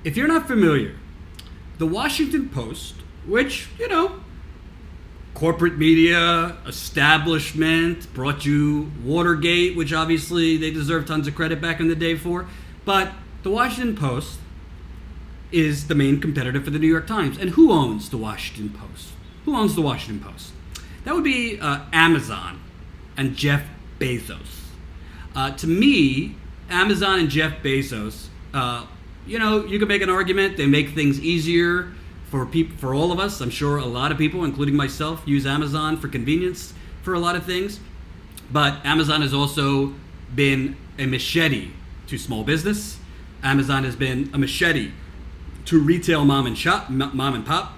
If you're not familiar, the Washington Post, which, corporate media, establishment, brought you Watergate, which obviously they deserve tons of credit back in the day for, but the Washington Post is the main competitor for the New York Times. And who owns the Washington Post? Who owns the Washington Post? That would be Amazon and Jeff Bezos. To me, Amazon and Jeff Bezos, you could make an argument. They make things easier for all of us. I'm sure a lot of people, including myself, use Amazon for convenience for a lot of things. But Amazon has also been a machete to small business. Amazon has been a machete to retail mom and pop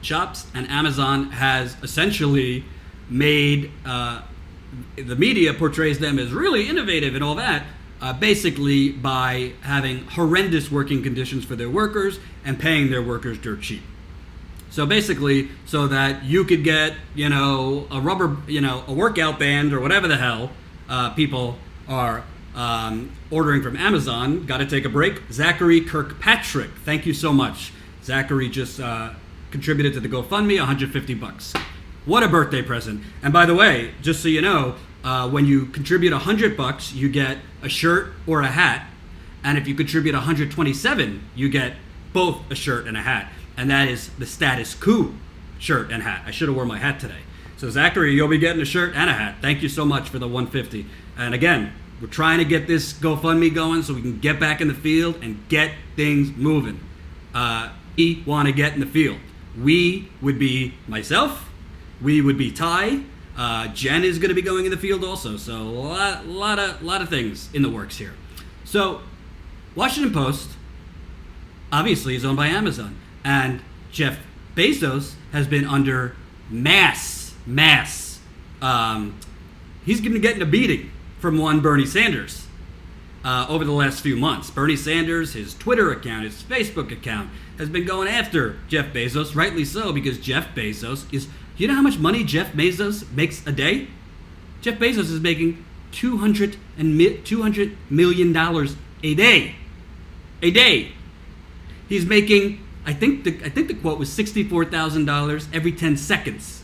shops, and Amazon has essentially made the media portrays them as really innovative and all that, basically by having horrendous working conditions for their workers and paying their workers dirt cheap. So basically, so that you could get, a workout band or whatever the hell people are ordering from Amazon. Got to take a break. Zachary Kirkpatrick, thank you so much. Zachary just contributed to the GoFundMe, $150. What a birthday present. And by the way, just so you know, when you contribute $100, you get a shirt or a hat. And if you contribute $127, you get both a shirt and a hat. And that is the Status Quo shirt and hat. I should have worn my hat today. So Zachary, you'll be getting a shirt and a hat. Thank you so much for the $150. And again, we're trying to get this GoFundMe going so we can get back in the field and get things moving. We want to get in the field. We would be myself. We would be Ty. Jen is going to be going in the field also. So a lot of things in the works here. So Washington Post obviously is owned by Amazon. And Jeff Bezos has been under mass. He's going to get in a beating from one Bernie Sanders over the last few months. Bernie Sanders, his Twitter account, his Facebook account, has been going after Jeff Bezos, rightly so, because Jeff Bezos is... You know how much money Jeff Bezos makes a day? Jeff Bezos is making $200 million a day. A day. He's making, I think the quote was $64,000 every 10 seconds.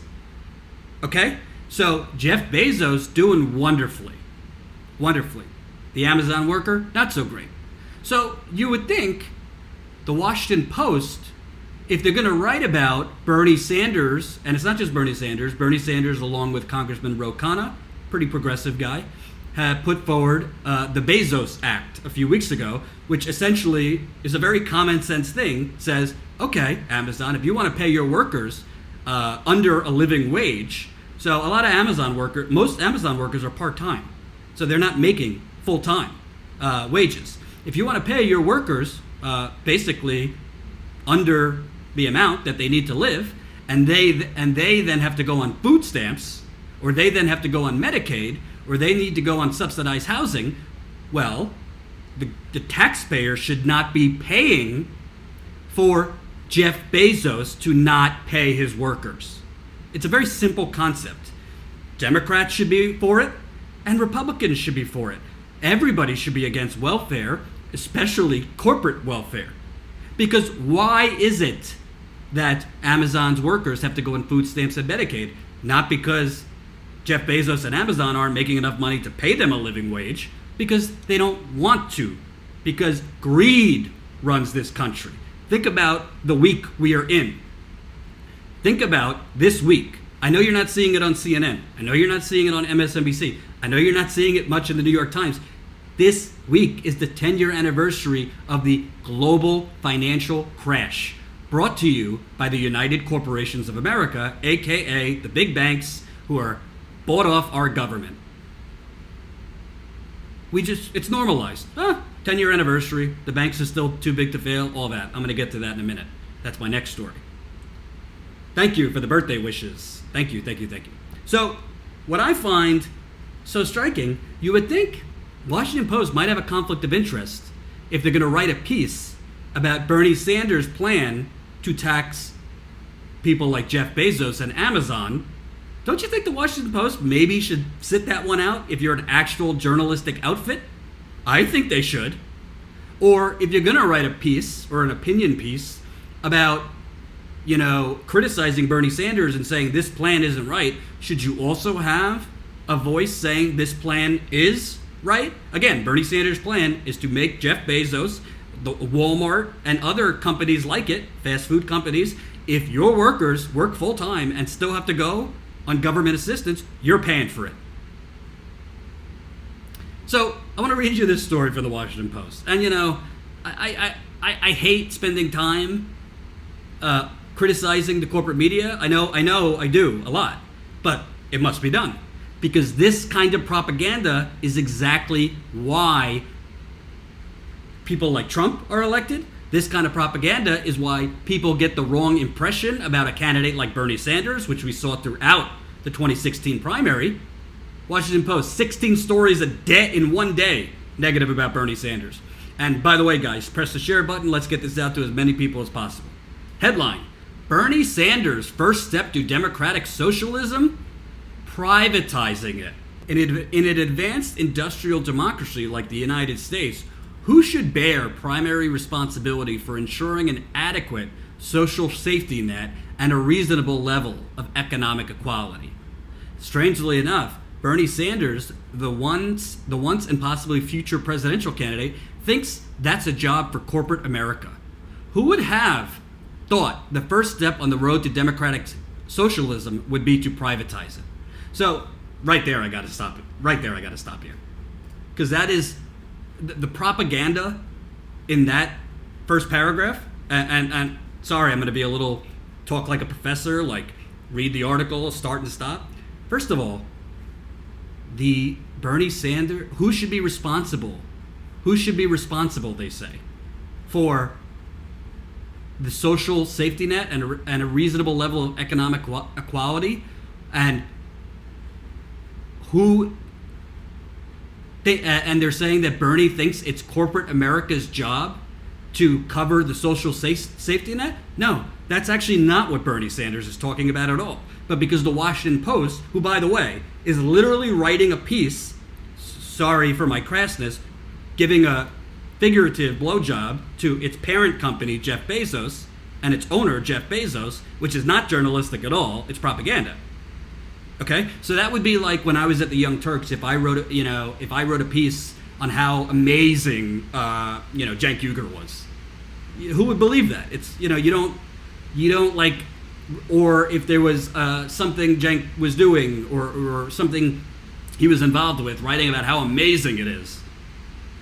Okay? So Jeff Bezos doing wonderfully. Wonderfully. The Amazon worker, not so great. So you would think the Washington Post, if they're going to write about Bernie Sanders, and it's not just Bernie Sanders along with Congressman Ro Khanna, pretty progressive guy, have put forward the Bezos Act a few weeks ago, which essentially is a very common sense thing. Says, okay, Amazon, if you want to pay your workers under a living wage, so a lot of most Amazon workers are part-time, so they're not making full-time wages. If you want to pay your workers basically under the amount that they need to live, and they then have to go on food stamps, or they then have to go on Medicaid, or they need to go on subsidized housing, well, the taxpayer should not be paying for Jeff Bezos to not pay his workers. It's a very simple concept. Democrats should be for it, and Republicans should be for it. Everybody should be against welfare, especially corporate welfare. Because why is it that Amazon's workers have to go on food stamps and Medicaid? Not because Jeff Bezos and Amazon aren't making enough money to pay them a living wage, because they don't want to, because greed runs this country. Think about the week we are in. Think about this week. I know you're not seeing it on CNN. I know you're not seeing it on MSNBC. I know you're not seeing it much in the New York Times. This week is the 10-year anniversary of the global financial crash, brought to you by the United Corporations of America, aka the big banks who are bought off our government. It's normalized. 10-year anniversary, the banks are still too big to fail, all that. I'm going to get to that in a minute. That's my next story. Thank you for the birthday wishes. Thank you. So, what I find so striking, you would think Washington Post might have a conflict of interest if they're going to write a piece about Bernie Sanders' plan to tax people like Jeff Bezos and Amazon. Don't you think the Washington Post maybe should sit that one out if you're an actual journalistic outfit? I think they should. Or if you're going to write a piece or an opinion piece about, criticizing Bernie Sanders and saying this plan isn't right, should you also have a voice saying this plan is right? Again, Bernie Sanders' plan is to make Jeff Bezos, the Walmart, and other companies like it, fast food companies, if your workers work full time and still have to go on government assistance, you're paying for it. So I want to read you this story from the Washington Post. And I hate spending time criticizing the corporate media. I know I do a lot, but it must be done. Because this kind of propaganda is exactly why people like Trump are elected. This kind of propaganda is why people get the wrong impression about a candidate like Bernie Sanders, which we saw throughout the 2016 primary. Washington Post, 16 stories a day in one day negative about Bernie Sanders. And by the way, guys, press the share button. Let's get this out to as many people as possible. Headline, Bernie Sanders' first step to democratic socialism? Privatizing it. In an advanced industrial democracy like the United States, who should bear primary responsibility for ensuring an adequate social safety net and a reasonable level of economic equality? Strangely enough, Bernie Sanders, the once and possibly future presidential candidate, thinks that's a job for corporate America. Who would have thought the first step on the road to democratic socialism would be to privatize it? So right there, I got to stop it. Right there, I got to stop you. Because that is the propaganda in that first paragraph. And sorry, I'm going to be a little talk like a professor, like read the article, start and stop. First of all, the Bernie Sanders, who should be responsible? Who should be responsible, they say, for the social safety net and a reasonable level of economic equality? And they're saying that Bernie thinks it's corporate America's job to cover the social safety net? No, that's actually not what Bernie Sanders is talking about at all. But because the Washington Post, who, by the way, is literally writing a piece, sorry for my crassness, giving a figurative blowjob to its parent company, Jeff Bezos, and its owner, Jeff Bezos, which is not journalistic at all, it's propaganda. Okay, so that would be like when I was at the Young Turks. If I wrote a piece on how amazing, Cenk Uygur was, who would believe that? It's you don't like, or if there was something Cenk was doing or something he was involved with, writing about how amazing it is.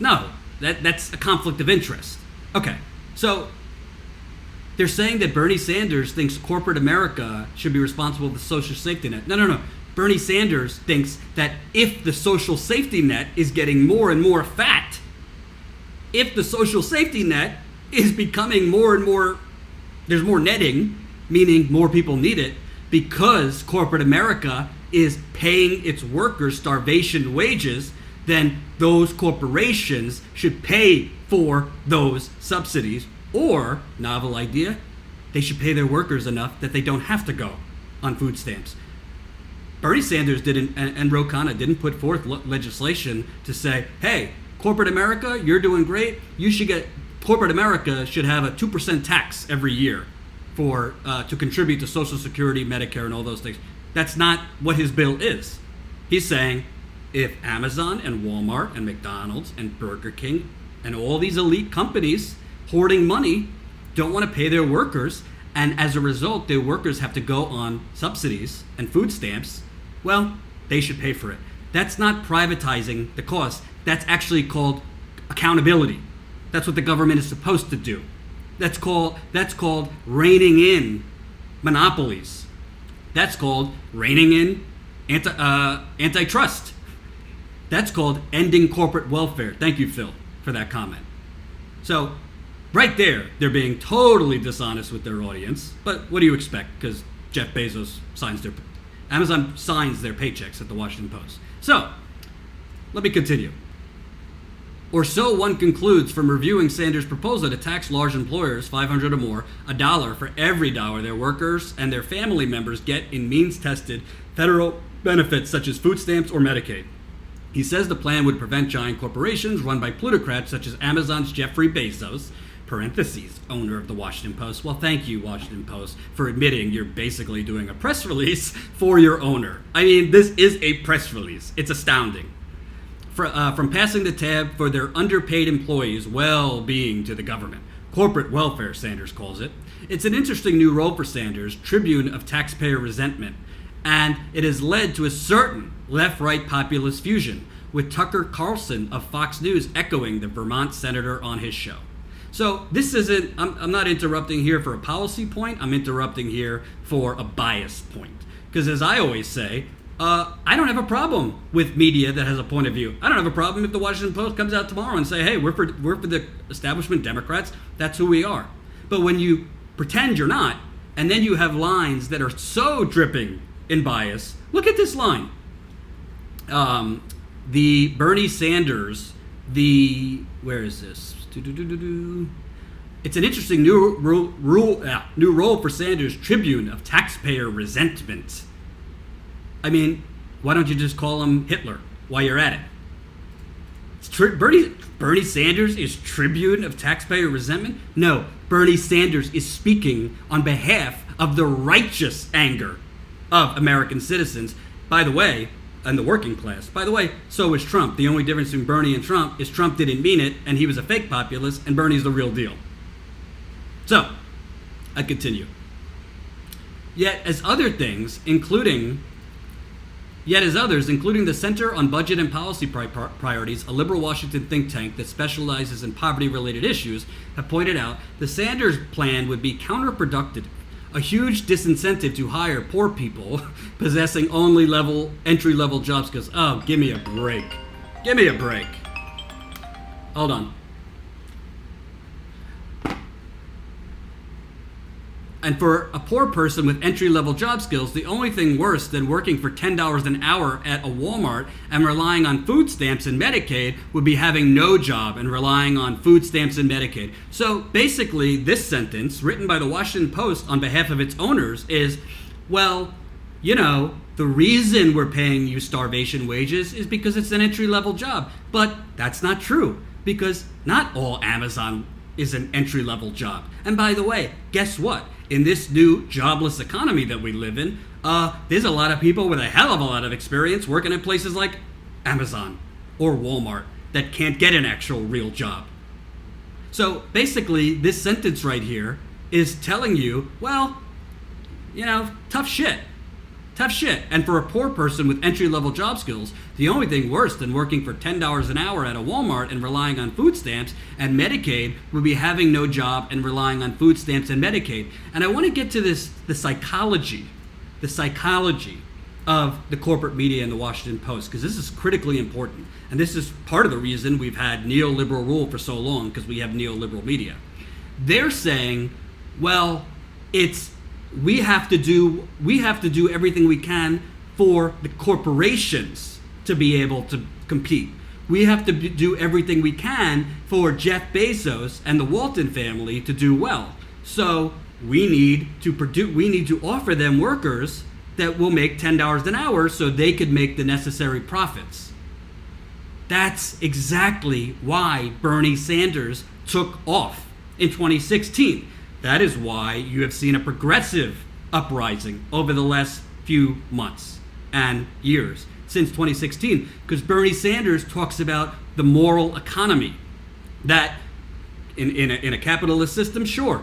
No, that's a conflict of interest. Okay, so they're saying that Bernie Sanders thinks corporate America should be responsible for the social safety net. No. Bernie Sanders thinks that if the social safety net is getting more and more fat, if the social safety net is becoming more and more, there's more netting, meaning more people need it, because corporate America is paying its workers starvation wages, then those corporations should pay for those subsidies. Or, novel idea, they should pay their workers enough that they don't have to go on food stamps. Bernie Sanders didn't, and Ro Khanna didn't put forth legislation to say, hey, corporate America, you're doing great. Corporate America should have a 2% tax every year to contribute to Social Security, Medicare, and all those things. That's not what his bill is. He's saying if Amazon and Walmart and McDonald's and Burger King and all these elite companies hoarding money don't want to pay their workers, and as a result their workers have to go on subsidies and food stamps, well, they should pay for it. That's not privatizing the cost. That's actually called accountability. That's what the government is supposed to do. That's called reining in monopolies. That's called reining in antitrust. That's called ending corporate welfare. Thank you, Phil, for that comment. So right there, they're being totally dishonest with their audience. But what do you expect? Because Jeff Bezos Amazon signs their paychecks at the Washington Post. So let me continue. Or so one concludes from reviewing Sanders' proposal to tax large employers, 500 or more, $1 for every dollar their workers and their family members get in means-tested federal benefits such as food stamps or Medicaid. He says the plan would prevent giant corporations run by plutocrats such as Amazon's Jeffrey Bezos, parentheses, owner of the Washington Post. Well, thank you, Washington Post, for admitting you're basically doing a press release for your owner. I mean, this is a press release. It's astounding. From passing the tab for their underpaid employees' well-being to the government. Corporate welfare, Sanders calls it. It's an interesting new role for Sanders, tribune of taxpayer resentment, and it has led to a certain left-right populist fusion, with Tucker Carlson of Fox News echoing the Vermont senator on his show. So this isn't, I'm not interrupting here for a policy point, I'm interrupting here for a bias point. Because as I always say, I don't have a problem with media that has a point of view. I don't have a problem if the Washington Post comes out tomorrow and say, hey, we're for the establishment Democrats, that's who we are. But when you pretend you're not, and then you have lines that are so dripping in bias, look at this line. The Bernie Sanders, where is this? It's an interesting new role for Sanders, tribune of taxpayer resentment. I mean, why don't you just call him Hitler while you're at it? Bernie Sanders is tribune of taxpayer resentment? No, Bernie Sanders is speaking on behalf of the righteous anger of American citizens. By the way, and the working class. By the way, so is Trump. The only difference between Bernie and Trump is Trump didn't mean it, and he was a fake populist, and Bernie's the real deal. So, I continue. Yet as others, including the Center on Budget and Policy Priorities, a liberal Washington think tank that specializes in poverty-related issues, have pointed out the Sanders plan would be counterproductive, a huge disincentive to hire poor people possessing only entry-level job skills. Oh, give me a break. Give me a break. Hold on. And for a poor person with entry-level job skills, the only thing worse than working for $10 an hour at a Walmart and relying on food stamps and Medicaid would be having no job and relying on food stamps and Medicaid. So basically, this sentence, written by the Washington Post on behalf of its owners, is, well, you know, the reason we're paying you starvation wages is because it's an entry-level job. But that's not true, because not all Amazon is an entry-level job. And by the way, guess what? In this new jobless economy that we live in, there's a lot of people with a hell of a lot of experience working at places like Amazon or Walmart that can't get an actual real job. So basically, this sentence right here is telling you, well, you know, tough shit. Tough shit. And for a poor person with entry-level job skills, the only thing worse than working for $10 an hour at a Walmart and relying on food stamps and Medicaid would be having no job and relying on food stamps and Medicaid. And I want to get to the psychology of the corporate media and the Washington Post, because this is critically important. And this is part of the reason we've had neoliberal rule for so long, because we have neoliberal media. They're saying, well, we have to do everything we can for the corporations to be able to compete. We have to do everything we can for Jeff Bezos and the Walton family to do well. So we need to offer them workers that will make $10 an hour so they could make the necessary profits. That's exactly why Bernie Sanders took off in 2016. That is why you have seen a progressive uprising over the last few months and years since 2016, because Bernie Sanders talks about the moral economy. That in a capitalist system, sure.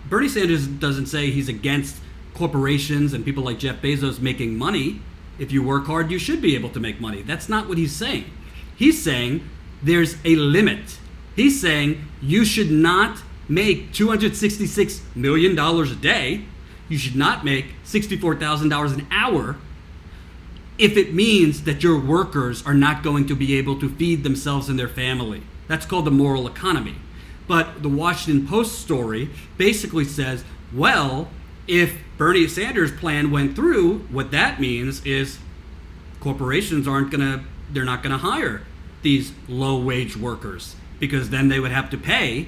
Bernie Sanders doesn't say he's against corporations and people like Jeff Bezos making money. If you work hard, you should be able to make money. That's not what he's saying. He's saying there's a limit. He's saying you should not make $266 million a day. You should not make $64,000 an hour if it means that your workers are not going to be able to feed themselves and their family. That's called the moral economy. But the Washington Post story basically says, well, if Bernie Sanders' plan went through, what that means is corporations they're not gonna hire these low-wage workers, because then they would have to pay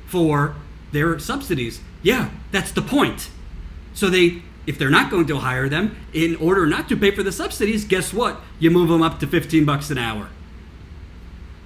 for their subsidies. Yeah, that's the point. So if if they're not going to hire them, in order not to pay for the subsidies, guess what? You move them up to $15 an hour.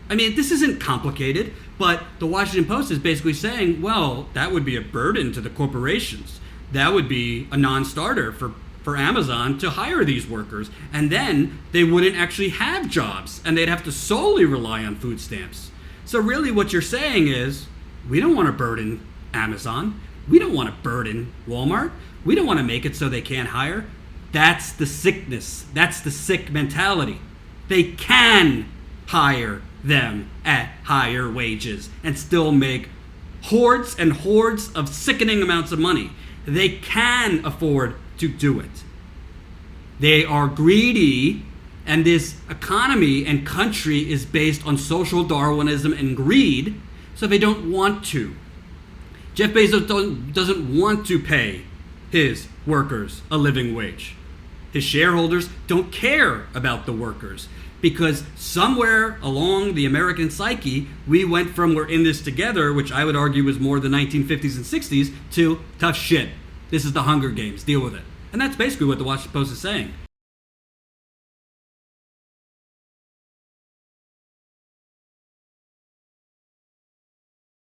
I mean, this isn't complicated, but the Washington Post is basically saying, well, that would be a burden to the corporations. That would be a non-starter for Amazon to hire these workers. And then they wouldn't actually have jobs, and they'd have to solely rely on food stamps. So really what you're saying is, we don't want to burden Amazon. We don't want to burden Walmart. We don't want to make it so they can't hire. That's the sickness. That's the sick mentality. They can hire them at higher wages and still make hordes and hordes of sickening amounts of money. They can afford to do it. They are greedy, and this economy and country is based on social Darwinism and greed, so they don't want to. Jeff Bezos doesn't want to pay his workers a living wage. His shareholders don't care about the workers, because somewhere along the American psyche, we went from we're in this together, which I would argue was more the 1950s and 60s, to tough shit. This is the Hunger Games. Deal with it. And that's basically what the Washington Post is saying.